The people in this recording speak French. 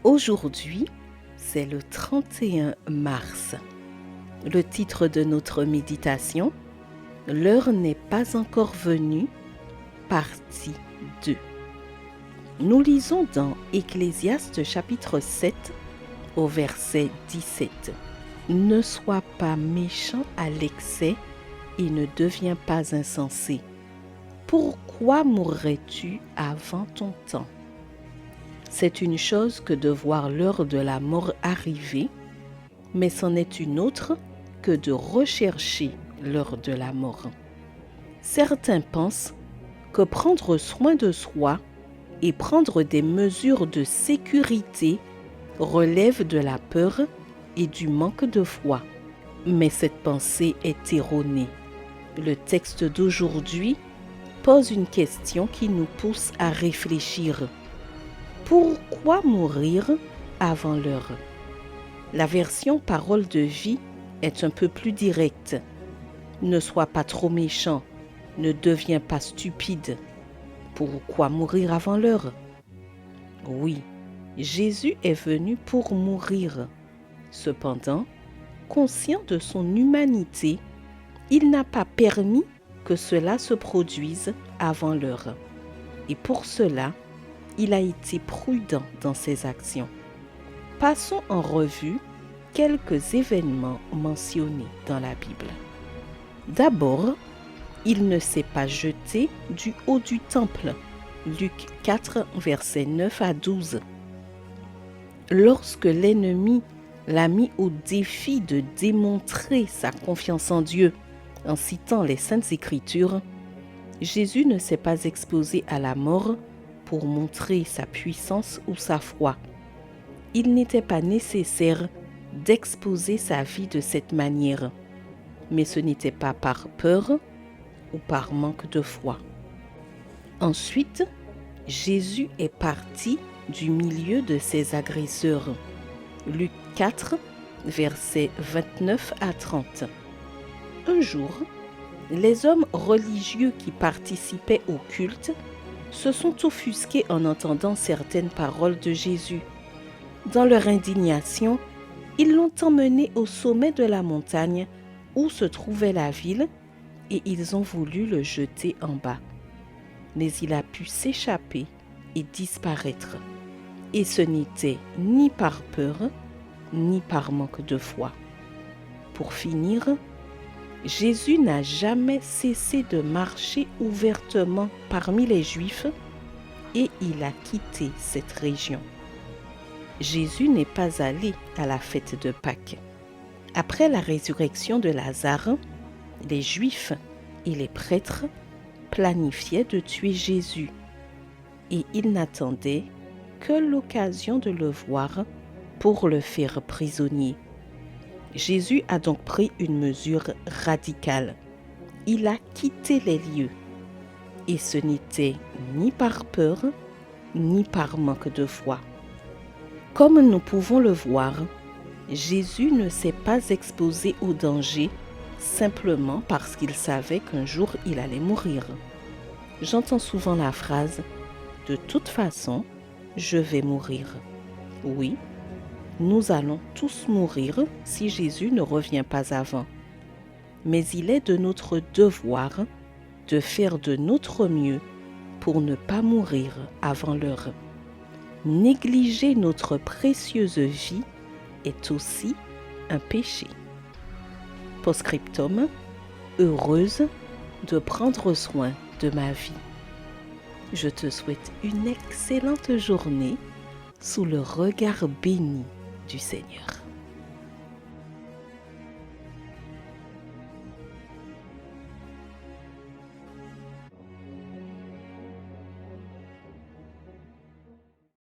Aujourd'hui, c'est le 31 mars. Le titre de notre méditation, L'heure n'est pas encore venue, partie 2. Nous lisons dans Ecclésiaste chapitre 7 au verset 17. Ne sois pas méchant à l'excès et ne deviens pas insensé. Pourquoi mourrais-tu avant ton temps? C'est une chose que de voir l'heure de la mort arriver, mais c'en est une autre que de rechercher l'heure de la mort. Certains pensent que prendre soin de soi et prendre des mesures de sécurité relève de la peur et du manque de foi. Mais cette pensée est erronée. Le texte d'aujourd'hui pose une question qui nous pousse à réfléchir. Pourquoi mourir avant l'heure? La version Parole de vie est un peu plus directe. Ne sois pas trop méchant, ne deviens pas stupide. Pourquoi mourir avant l'heure? Oui, Jésus est venu pour mourir. Cependant, conscient de son humanité, il n'a pas permis que cela se produise avant l'heure. Et pour cela, il a été prudent dans ses actions. Passons en revue quelques événements mentionnés dans la Bible. D'abord, il ne s'est pas jeté du haut du temple. Luc 4, versets 9 à 12. Lorsque l'ennemi l'a mis au défi de démontrer sa confiance en Dieu en citant les Saintes Écritures, Jésus ne s'est pas exposé à la mort pour montrer sa puissance ou sa foi. Il n'était pas nécessaire d'exposer sa vie de cette manière, mais ce n'était pas par peur ou par manque de foi. Ensuite, Jésus est parti du milieu de ses agresseurs. Luc 4, versets 29 à 30. Un jour, les hommes religieux qui participaient au culte se sont offusqués en entendant certaines paroles de Jésus. Dans leur indignation, ils l'ont emmené au sommet de la montagne où se trouvait la ville et ils ont voulu le jeter en bas. Mais il a pu s'échapper et disparaître. Et ce n'était ni par peur, ni par manque de foi. Pour finir, Jésus n'a jamais cessé de marcher ouvertement parmi les Juifs et il a quitté cette région. Jésus n'est pas allé à la fête de Pâques. Après la résurrection de Lazare, les Juifs et les prêtres planifiaient de tuer Jésus et ils n'attendaient que l'occasion de le voir pour le faire prisonnier. Jésus a donc pris une mesure radicale. Il a quitté les lieux. Et ce n'était ni par peur, ni par manque de foi. Comme nous pouvons le voir, Jésus ne s'est pas exposé au danger simplement parce qu'il savait qu'un jour il allait mourir. J'entends souvent la phrase « De toute façon, je vais mourir ». Oui, nous allons tous mourir si Jésus ne revient pas avant. Mais il est de notre devoir de faire de notre mieux pour ne pas mourir avant l'heure. Négliger notre précieuse vie est aussi un péché. Post-scriptum, heureuse de prendre soin de ma vie. Je te souhaite une excellente journée sous le regard béni du Seigneur.